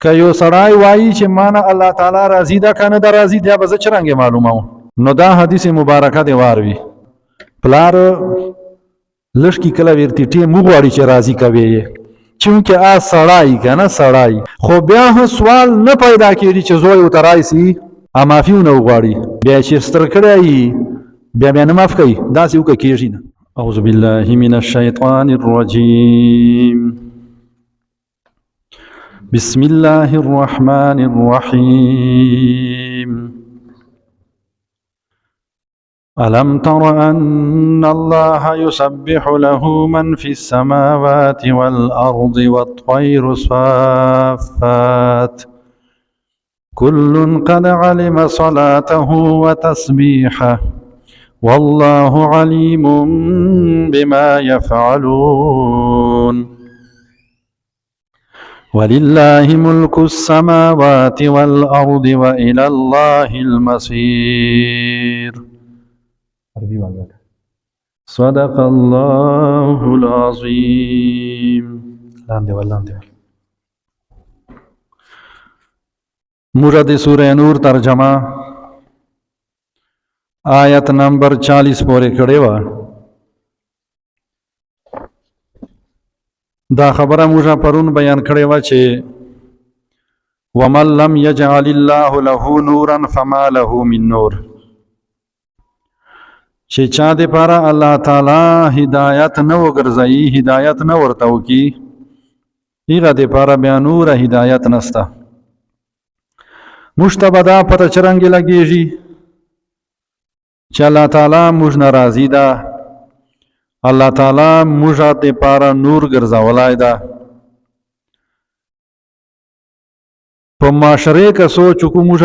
که یو سړی وایي چې مانه الله تعالی راضي ده که نه ده راضي بیا به زه څرنګه معلوموم. نو دا حدیث مبارکه دې واروي. پلار لږ کې کله ورته ټیم وغواړي چې راضي کوي یې چونکې سړی که نه سړی خو بیا هم سوال نه پیدا کېږي چې زوی ورته راشي معافي ونه وغواړي بیا چې ستر کړی بیا نه معاف کوي داسې وکړه کېږي نه. اعوذ بالله من الشیطان الرجیم بسم الله الرحمن الرحيم ألم تر أن الله يسبح له من في السماوات والأرض والطير صافات كل قد علم صلاته وتسبيحه والله عليم بما يفعلون ولله ملك السماوات والأرض وإلى الله المصير. صدق الله العظيم. مراد سورہ نور ترجمہ آیت نمبر 40 پورے کڑے وا. دا خبره موږ پرون بیان کړې و چې ومن لم يجعل الله له نورا فما له من نور، چې چا دې پاره الله تعالی هدایت نه وګرځي هدایت نه ورته وکي هغه دې پاره بیا نور هدایت نسته. مشتبدا پته چرنګ لګيږي چې الله تعالی موږ ناراضي ده، الله تعالی موږ دې پاره نور ګرځولای ده. په معاشره کې سوچ کو موږ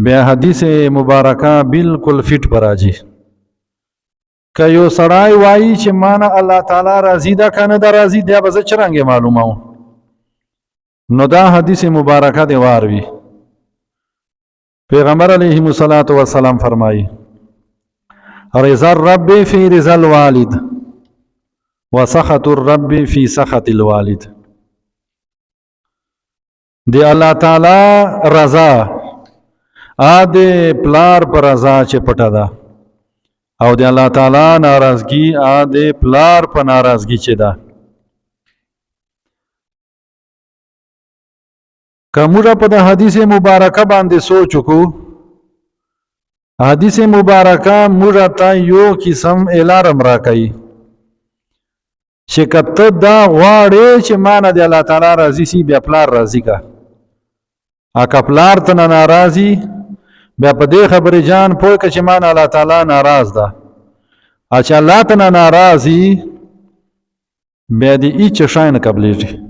بیا حدیث مبارکه بالکل فټ پراجي. که یو سړی وایي چې مانه الله تعالی راضي ده که نه ده راضي بیا به زه څرنګه معلوموم. نو دا حدیث مبارکه دې واروي. پیغمبر علیه الصلاۃ والسلام فرمایي رضا الرب فی رضا الوالد وسخط الرب فی سخط الوالد. دی الله تعالی رضا د پلار پر رضا چې پټه ده او دی الله تعالی ناراضگی د پلار په ناراضگی چې ده. کومه په د حدیث مبارکه باندې سوچ وکړو، حدیث مبارکه موږ ته یو قسم الارم راکوي چې کته دا غواړې چې مانه د الله تعالی راضي سي بیا پلار راضي کا اکه پلار ته ناراضي بیا په دې خبرې جان پوه که چې مانه الله تعالی ناراض ده چې الله ته ناراضي بیا دې هیڅ شی نه قبلېږي.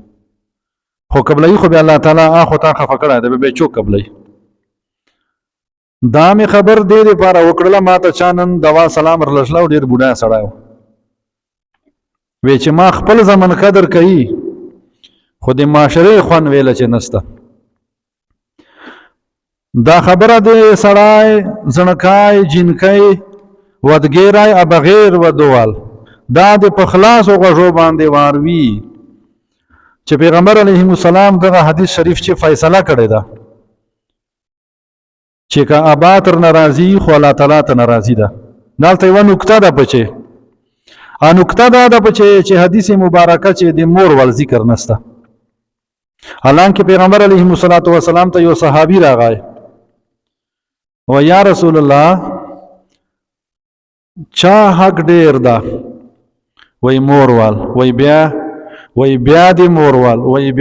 خو قبلوي خو بیا الله تعالی اخو تا خفه کړی دی بیا چوک قبلوي. دا مې خبر دې دپاره وکړله ما ته چا نن دوا سلام ورلشله او ډېر بوډا سړی و وی چې ما خپل زمن قدر کوي خو د معاشرې خوند ویله چې نسته. دا خبره د سړی زڼکای جنکۍ ودګیری ابغیر ودوال دا د په خلاصو غږو باندې واروي چې پیغمبر علیه السلام دغه حدیث شریف چې فیصله کړې ده چې که ابا تر ناراضي خو الله تعالی ته ناراضي ده. دلته یوه نکته ده پچې نکته دا ده پچې چې حدیث مبارکه چې د مور ول ذکر نسته. حالانکه پیغمبر علیه السلام ته یو صحابي راغی و یا رسول الله چا حق ډیر ده وی مور وال وی بیا د مور وال وی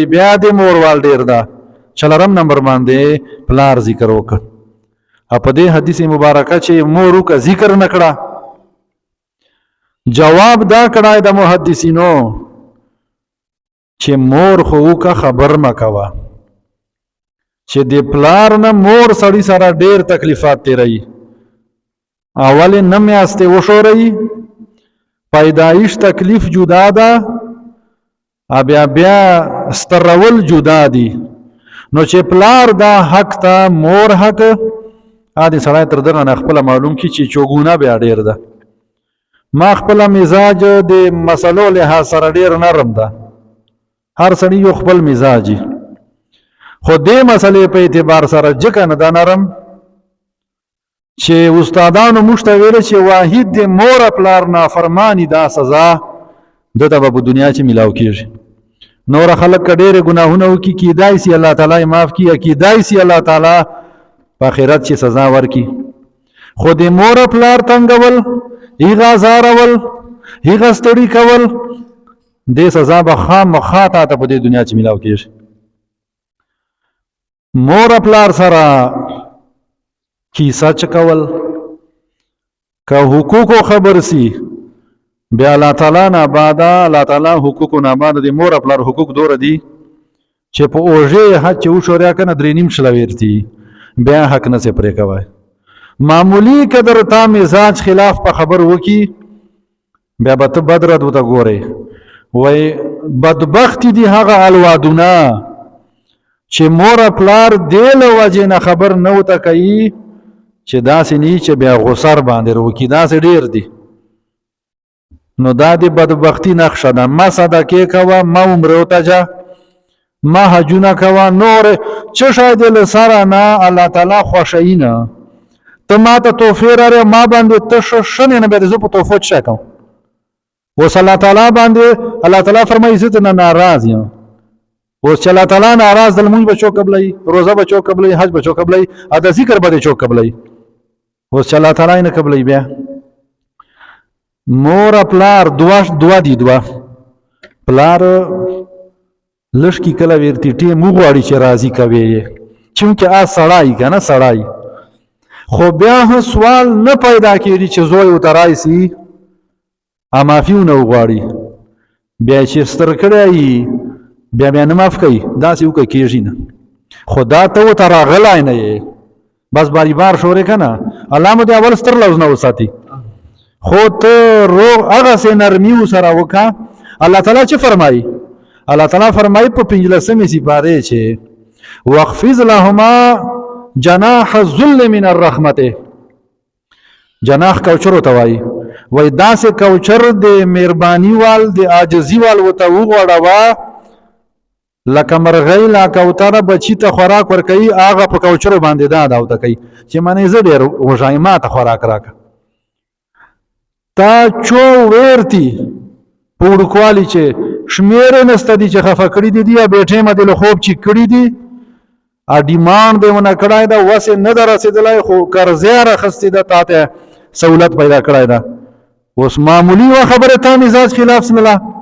بیا د مور وال ډیر ده. چلرم نمبر باندې پلار ذکر وکړ. په دې حدیث مبارکه چې مور وکړه ذکر نه کړه جواب دا کړای د محدثینو چې مور خو وکړه خبر مکوه چې د پلار نه مور سړی سره ډیر تکلیفات تیروي. اول نه میاشتې وشورئ پیدایش تکلیف جدا ده بیا سترول جدا دي. نو چې پلار دا حق ته مور حق دې سړی تر دغه نه خپله معلوم کړي چې چوګونه بیا ډېر ده. ما خپله مزاج د مسلو لحاظ سره ډېر نرم ده هر سړی یو خپل مزاجي خو دې مسئلې په اعتبار سره ځکه نه دا نرم چې استادانو موږ ته ویل چې واحد د مور پلار نافرمانی دا سزا دته به په دنیا کې ملاو کیږي نور خلک ډېر ګناهونه وکي کیدای سي الله تعالی معاف کړي کیدای سي الله تعالی په آخرت کې سزا ورکړي خو د مور پلار تنګول هغه زارول هغه ستړي کول دې سزا به خامخا ته په دې دنیا کې ملاو کیږي مور پلار سره کیسه چکول که حقوقو خبر سی بیا الله تعالی نه بعد الله تعالی حقوقو نه بعد د مور پلار حقوق دور دي چې په اوجه حد چې وشوریا کنه درې نیم شل ورتي بیا حق نه سي پرې کوي معمولی قدر تا مزاج خلاف په خبر وکي بیا به ته بدرد وته ګوري وای بدبختی دی هغه الوادونه چې مور پلار دل وجه نه خبر نه وته کوي چې داسې نه چې بیا غسر باندې وروکي داسې ډیر دي نو دا د بدبختی نقشه ده ما صدقې کوه ما عمره ته جا ما حجونه کوه نور څه شاید له سره نه الله تعالی خوښوي نه ته ما ته توفیر لرې ما باندې ته شنې نه بیا د زه په توفو څه کوم اوس الله تعالی باندې الله تعالی فرمایي زه نه ناراض یم اوس چې الله تعالی ناراض دل مونږ بچو قبلای روزه بچو قبلای حج بچو قبلای ادا ذکر به چو قبلای اوس چې الله تعالی نه قبلای بیا مور پلار دوا دي دوا پلار لشکی کله ورتی ټی مو غواړي چې راضی کوي چونکه آ سړای کنه سړای خو بیا سوال نه پیدا کیږي چې زوی وترای سي اما فيونه غواړي بیا چې ستر کړی بیا نه معاف کوي دا سی وکي کیږي نه خدا ته و تر غلای نه بس باری بار شورې کنه الله مو دې اول ستر لوز نه وساتي خو ته رو هغه سي نرمي سره وکا الله تعالی چې فرمایي الله تعالی فرمایي په 15مې سپاره چې واخفض لهما جناح الذل من الرحمته جناح کوچر توای وای داسې کوچر د مهرباني وال د عاجزي وال وته وغوړوا لکه مرغۍ لا کوتره بچی ته خوراک ورکوي هغه په کوچر باندې دا داوته کوي چې منې زه ډېر وژایم ما ته خوراک راکړه تا چو ورتی په وړوکوالي چې شمېرې نسته دي چې خفه کړي دي یا بیټې مې له خوب چې کړي دي ا ډیماند دې ونه کړای دا وسه نه در رسیدلای خو قرضې راخستې ده تاته سہولت پیدا کړای ده اوس معمولی و خبره ته مزاج خلاف سم الله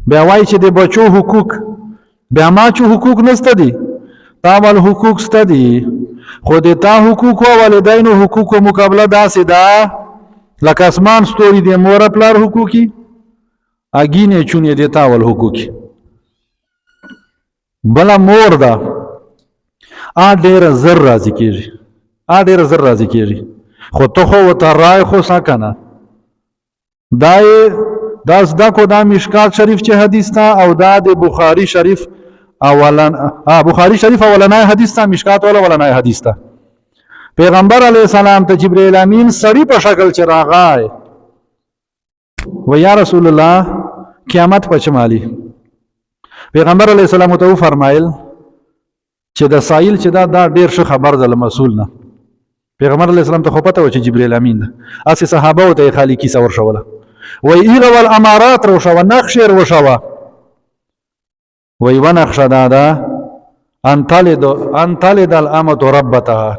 بیا وای چې د بچو حقوق بیا ما چې حقوق نسته دي تا ول حقوق ست دي خو د تا حقوق او والدینو حقوق مقابله داسې ده لکه اسمان ستوري د مور پلار حقوقي اګینه چونې د تا ول حقوقي بلا مور دا ا ډېر زر راځي کیږي ا ډېر زر راځي کیږي خو ته خو وته راي خو ساکنه داس دا کو دا مشکات شریف چې حدیث تا او دا د بخاری شریف اولن بخاری شریف اولنای حدیث تا مشکات اولنای حدیث تا پیغمبر علیه السلام ته جبرئیل امین سړی په شکل چې راغای و یا رسول الله قیامت پچمالی پیغمبر علیه السلام ته فرمایل چې د سائل چې دا ډیر ښه خبر ده مسئول نه پیغمبر علیه السلام ته خو پته و چې جبرئیل امین ده اسی صحابه ته خالی کی څور شوله و ایغه ول امارات رو شو نقش رو شو و ی ونقش دادا ان تلد الامه ربتها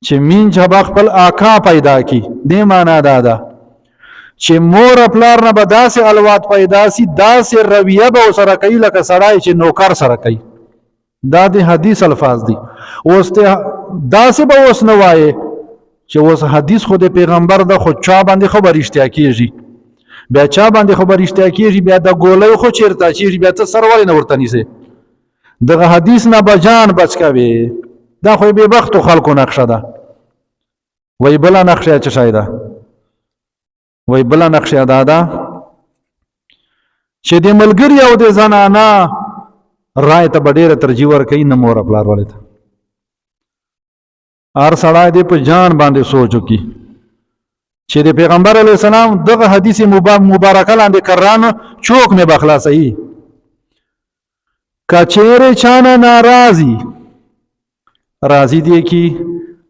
چې مين جب خپل آقا پیدا کی دې معنا دادا چې مور پلار نه بداسه الوات پیدا سي داسه رویه به سره کوي لکه سړی چې نوکر سره کوي دا د حدیث الفاظ دي اوس ته داسه به اوس نه وایي چې اوس حدیث خو د پیغمبر د خو چا باندې خبر اشتیا کیږي بیا چا باندې خبر اشتیا کیږي بیا د ګولې خو چیرته چیږي بیا ته سرول نه ورته نیسه دغه حدیث نه بجان بچ کوي دا خو به بخت خلکو نقشه ده وای بلا نقشه چه شایده وای بلا نقشه ده چې د ملګری او د زنانا رائے ته ډېر ترجیح ورکړي نه مور خپل والے ته ار سړی دې په جان باندې سوچو کی چې د پیغمبر علی السلام دغه حدیث مبارکه لاندې کران چوک نه بخلاصي کچیر چانه ناراضی راضی دی کی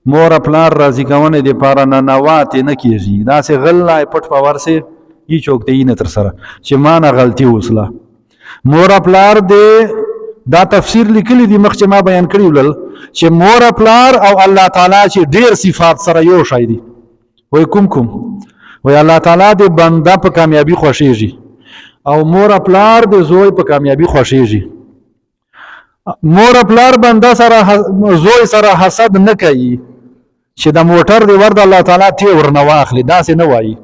مور پلار راضی کونه د پاره نه نوات نه کیږي دا سه غلای پټ پاور سه ای چوک دی نه تر سره چې ما نه غلطي وسله مور پلار دی دا تفسیر لیکلی دی مخ چې ما بیان کړی ولل چې مور پلار او الله تعالی چې ډیر صفات سره یو شای دي وای کوم وای الله تعالی د بنده په کامیابی خوشیږي او مور پلار د زوی په کامیابی خوشیږي مور پلار بنده سره زوی سره حسد نه کوي چې د موټر دی ورد الله تعالی تی ورنه واخلي دا څه نه وایي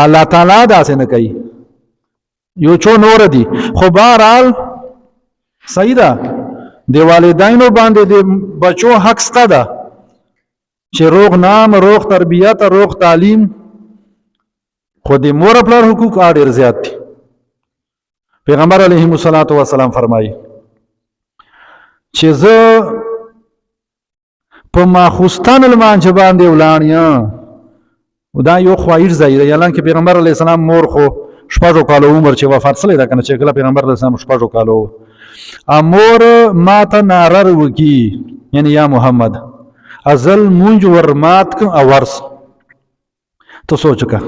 الله تعالی دا څه نه کوي یو چو نور دی خو بهرحال صحیح ده د والدینو باندې د بچو حق سته ده چې روغ نام روغ تربیت روغ تعلیم خو د مور پلار حقوق ډیر زیات دي پیغمبر علیه الصلاۃ والسلام فرمایي چې زه په ماخوستان المانچ باندې ولانیا دا یو خواهش ځای دی اعلان کې پیغمبر علیه السلام مور خو شپږو کالو عمر چې وفات سره ده کنه چې کله پیغمبر علیه السلام شپږو کالو امور ما ته نارر وکي یعنی یا محمد ازل مونږ ورمات ک اورس ته سوچ کا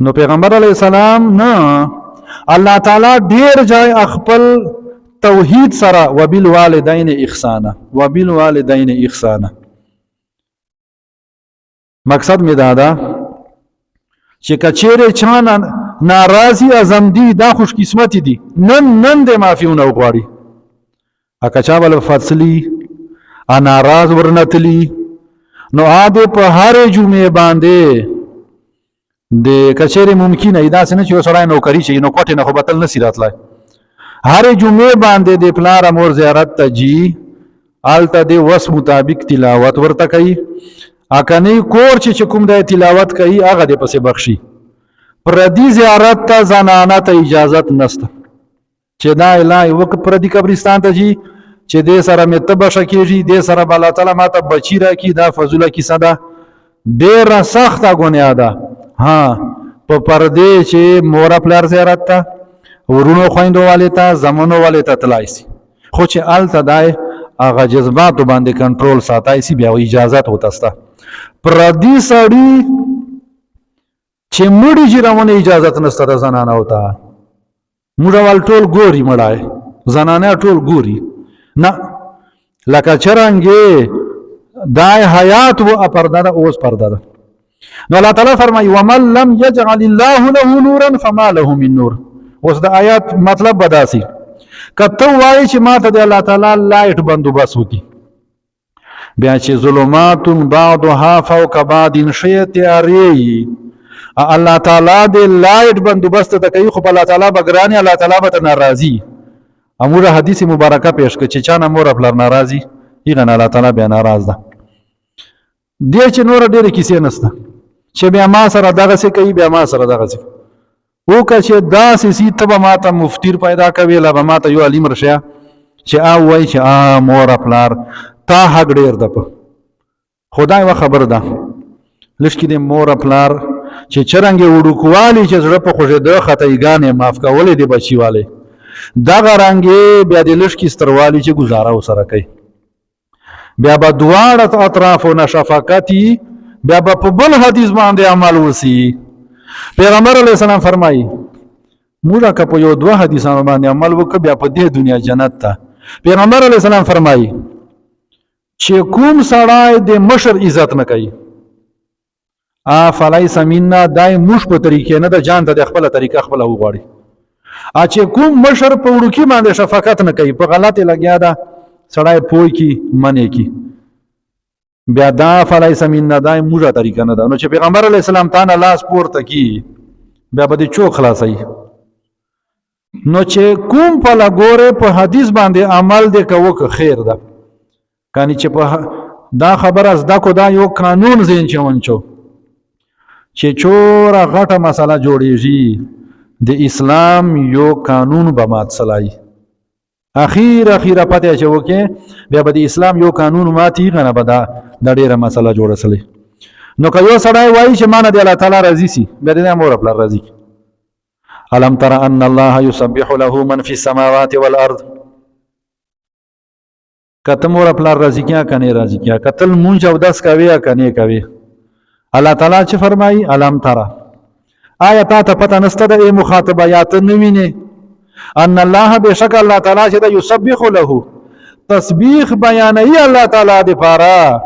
نو پیغمبر علیه السلام نه الله تعالی ډیر ځای خپل توحید سره وبالوالدین احسانا مقصد می دادا چې کچېره چانه ناراضي ازمدي دا خوش قسمت دي نن د معافیونه وغواړي اکه چا بل فصلی ناراض ورنتلی نو عاده په هر جمعه باندې د کچېره ممکن ایدا سن چې سړی نوکری شي نو کوټه نه خو بتل نسی راتلای هر جمعه باندې د پلار امور زیارت ته جی آلته د وس مطابق تلاوت ورته کوي اکنی کور چې کوم د تلاوت کوي هغه د پسې بخشي پردی زیارت ته زنانه ته اجازت نشته چې دا الهي وک پردی قبرستان ته جی چې د سره متبه شکیږي د سره بل تعالی ماته بچی را کی دا فضوله کی صدا ډیر سخت غونیا ده ها په پردې چې مور پلار زیارت ته ورونو خويندو والے ته زمونو والے ته تلایسي خو چې آلته دای هغه جذبات باندې کنټرول ساتای سی بیا اجازه وتاسته پردی سړی چې مړی جوړونه اجازه نشته د زنانه وته مړوال ټول ګوري مړای زنانه ټول ګوري نه لکه چرنګي دای حیات و پرده اوس پرده ده نو الله تعالی فرمایي ومن لم يجعل الله له نورا فما له من نور اوس د آیات مطلب بداسي کته وایي چې ماته د الله تعالی لایټ بندوبس وکي بیا چې ظلمات بعضها فوق بعض شیت یاری الله تعالی د لایټ بندوبست ته کوي خو الله تعالی بګرانی الله تعالی به ناراضي امور حدیث مبارکه پیش کړي چې چانه مور خپل ناراضي یغه الله تعالی به ناراض ده دې چې نور ډېر کیسې نسته چې بیا ما سره دغه څه کوي بیا ما سره دغه څه او که چې دا سې ته ما ته مفتیر پیدا کوي لا ما ته یو علم رشه چې وای چې مور خپل تا حق ډیر ده خدای و خبر ده لشکې د مور خپل چې چرنګ وډوکوالی چې زړه په خوښه ده خطایګانې معاف کولې دی بچی والے دا غرانګي بیا د لشکې ستروالی چې گزاره وسره کوي بیا به دواړه اطرافونه شفقتي بیا به په بل حدیث باندې عمل وسی پیغمبر علیه السلام فرمایي موږ که په یو دوه حدیثانو باندې عمل وکړو بیا په دې دنیا جنت ته پیغمبر علیه السلام فرمایي چې کوم سړی د مشر عزت نه کوي فلیس منا دای موږ په طریقې نه د جان ته د خپل طریقه خپل وغواړي چې کوم مشر په وړوکی باندې شفقت نه کوي په غلطه لګیا ده سړی پوي کی منی کی بیا دا فلیس منا دای موږ طریقه نه ده نو چې پیغمبر علی السلام تعالی لاس پورته کی بیا به چو خلاصي نو چې کوم په لګوره په حدیث باندې عمل دې کوو خیر ده کانی چې په دا خبر از دا کو دا یو قانون زین چونچو چې چوره غټه مسله جوړیږي د اسلام یو قانون به مات سلای اخیر پته چې وکي بیا به د اسلام یو قانون ماتي غنه به دا ډیره مسله جوړه سلی نو که یو سړی وایي چې مان د الله تعالی راضي سي بیا د امر خپل راضي الم تر ان الله يسبح له من في السماوات والارض. کته مور پلار راضی کیا کنه راضی کیا قتل مونږ او 10 کوي کنه کوي. الله تعالی چې فرمایي الم تر آیا تا ته پته نسته د مخاطبات نوینه ان الله بشک الله تعالی چې یسبح له تسبیح بیانوي الله تعالی د پاره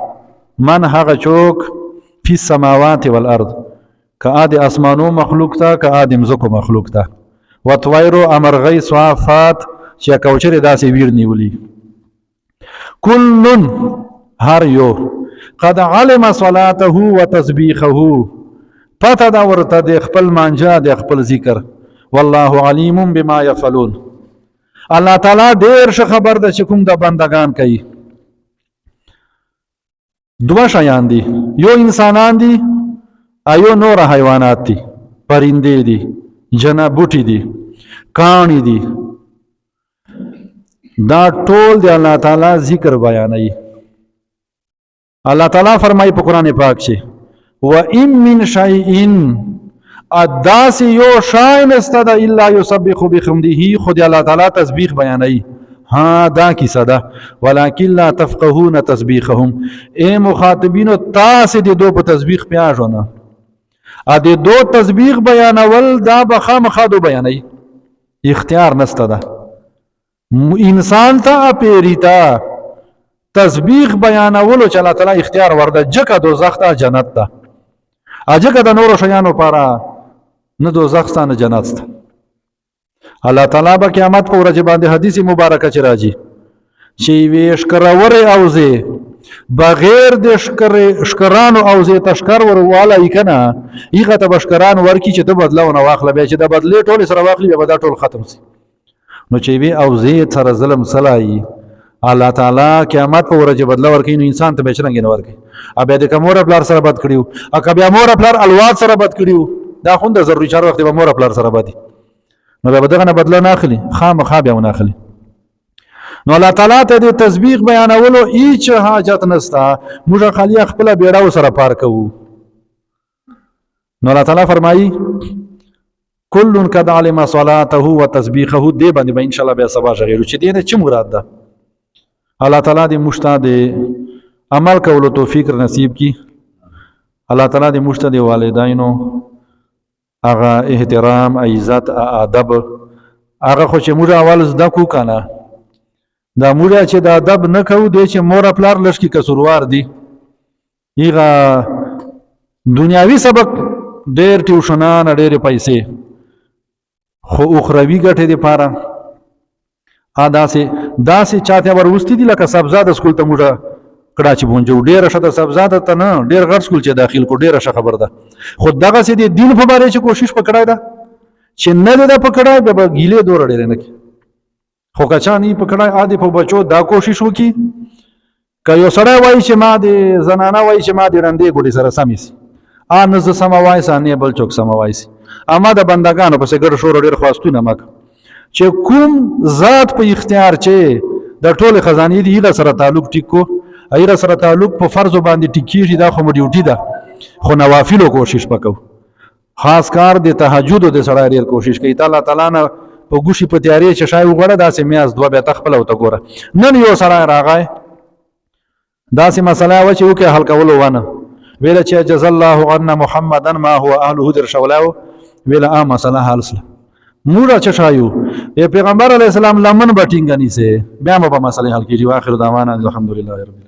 من هغه چوک فی السماوات والارض که د اسمانو مخلوق ته که د مزکو مخلوق ته وطویرو امرغی صافات چې کوچر داسې ویر نیولی کلن هر یو قد علم صلاته و تسبیحه پته دا ورته د خپل مانجا د خپل ذکر والله علیم بما یفعلون الله تعالی ډیر ښه خبر ده چې کوم د بندگان کوي. دوه شیان دي یو انسانان دي ایو نور حیوانات دي پرنده دي جنا بوټي دي کانی دي دا ټول دی الله تعالی ذکر بیانوي. الله تعالی فرمایي په قران پاک کې و ان من شیء اداس یو شای نسته ده الا یسبح بحمده خود الله تعالی تسبیح بیانوي. ها دا کیسه ده ولکن لا تفقهون تسبیحهم اے مخاطبینو تاسو د دو په تسبیح پیاژونه ا د دو تسبیح بیانول دا بخامخا دو بیانوي اختیار نسته ده انسان ته پیریتا تسبیح بیانولو چې الله تعالی اختیار ورده جکه دوزخ ته جنت ته اجکه د نور شیانو پاره نه دوزخ ته نه جنت ته. الله تعالی به قیامت په ورځ باندې حدیث مبارکه چې راځي چې وی شکرور اوزه بغیر د شکرانو اوزه تشکر ورواله یکنه ایغه ته بشکران ورکی چې ته بدلونه واخله به چې د بدلې ټول سره واخلي به دا ټول ختم شي. نو چې وی اوزه سره ظلم سلای الله تعالی قیامت په ورځ بدل ورکړي نو انسان ته بچرنګ نه ورکړي ابه د کومور پلار سره بد کړیو ا کبه مور پلار الواد سره بد کړیو دا خوند ضروري چار وخت به مور پلار سره بدی نو به دغه نه بدل نه اخلي خامخا به نه اخلي. نو الله تعالی ته د تسبیح بیانولو هیڅ حاجت نستا موږ خالی خپل بیړاو سره پار کوو. نو الله تعالی فرمایي کل قد علم صلاته وتسبيحه دې باندې به ان شاء الله به سبا غیرو چې دې نه چې مراد ده. الله تعالی دې مشتاق عمل کولو توفیق نصیب کی. الله تعالی دې مشتاق والدینو هغه احترام عزت ادب هغه خو چې موږ اول زده کو کنه دا موږ چې د ادب نه کوو دې چې مور پلار لشکې کسروار دي هغه دنیاوی سبق ډېر ټیوشنان ډېر پیسې خو اخروی ګټه دی پاره داسې چاته ورستی دي لکه سبزاد سکول ته موږ کړه چې بونجو ډېر شته سبزاد ته نه ډېر غټ سکول چې داخل کو ډېر ښه خبر ده خود دغه سي دي دین په باره چې کوشش پکړای ده چې نه ده پکړای به ګیله دور ډېر نه کی خو کچا نه پکړای عادي په بچو دا کوشش وکي که یو سړی وایي چې ما دې زنانه وایي چې ما دې رندې ګوډي سره سمې سي ان ز سم وایي سانه بل چوک سم وایي اما د بندگانو پس ګر شور ډېر خواستونه مک چې کوم ذات په اختیار چې د ټوله خزانه دی له سره تعلق ټیکو ایره سره تعلق په فرض باندې ټیکیږي دا خو ډیوټي ده خو نوافل کوشش وکاو خاص کار د تهجد د سره ډیر کوشش کوي تعالی تعالی نه په ګوشي په تیاری چې شای وګړه داسې میاز دوه به تخپل او ته ګوره نن یو سره راغای داسې مسله و چې وکه حل کول ونه ویل چې جزا الله عنا محمدن ما هو اهله در شولاو ویل عام مسله حل سره موږ چې شایو پیغمبر علی السلام لمن بټینګ نیسه بیا مو په مسله حل کیږي واخر دعوانا الحمدلله رب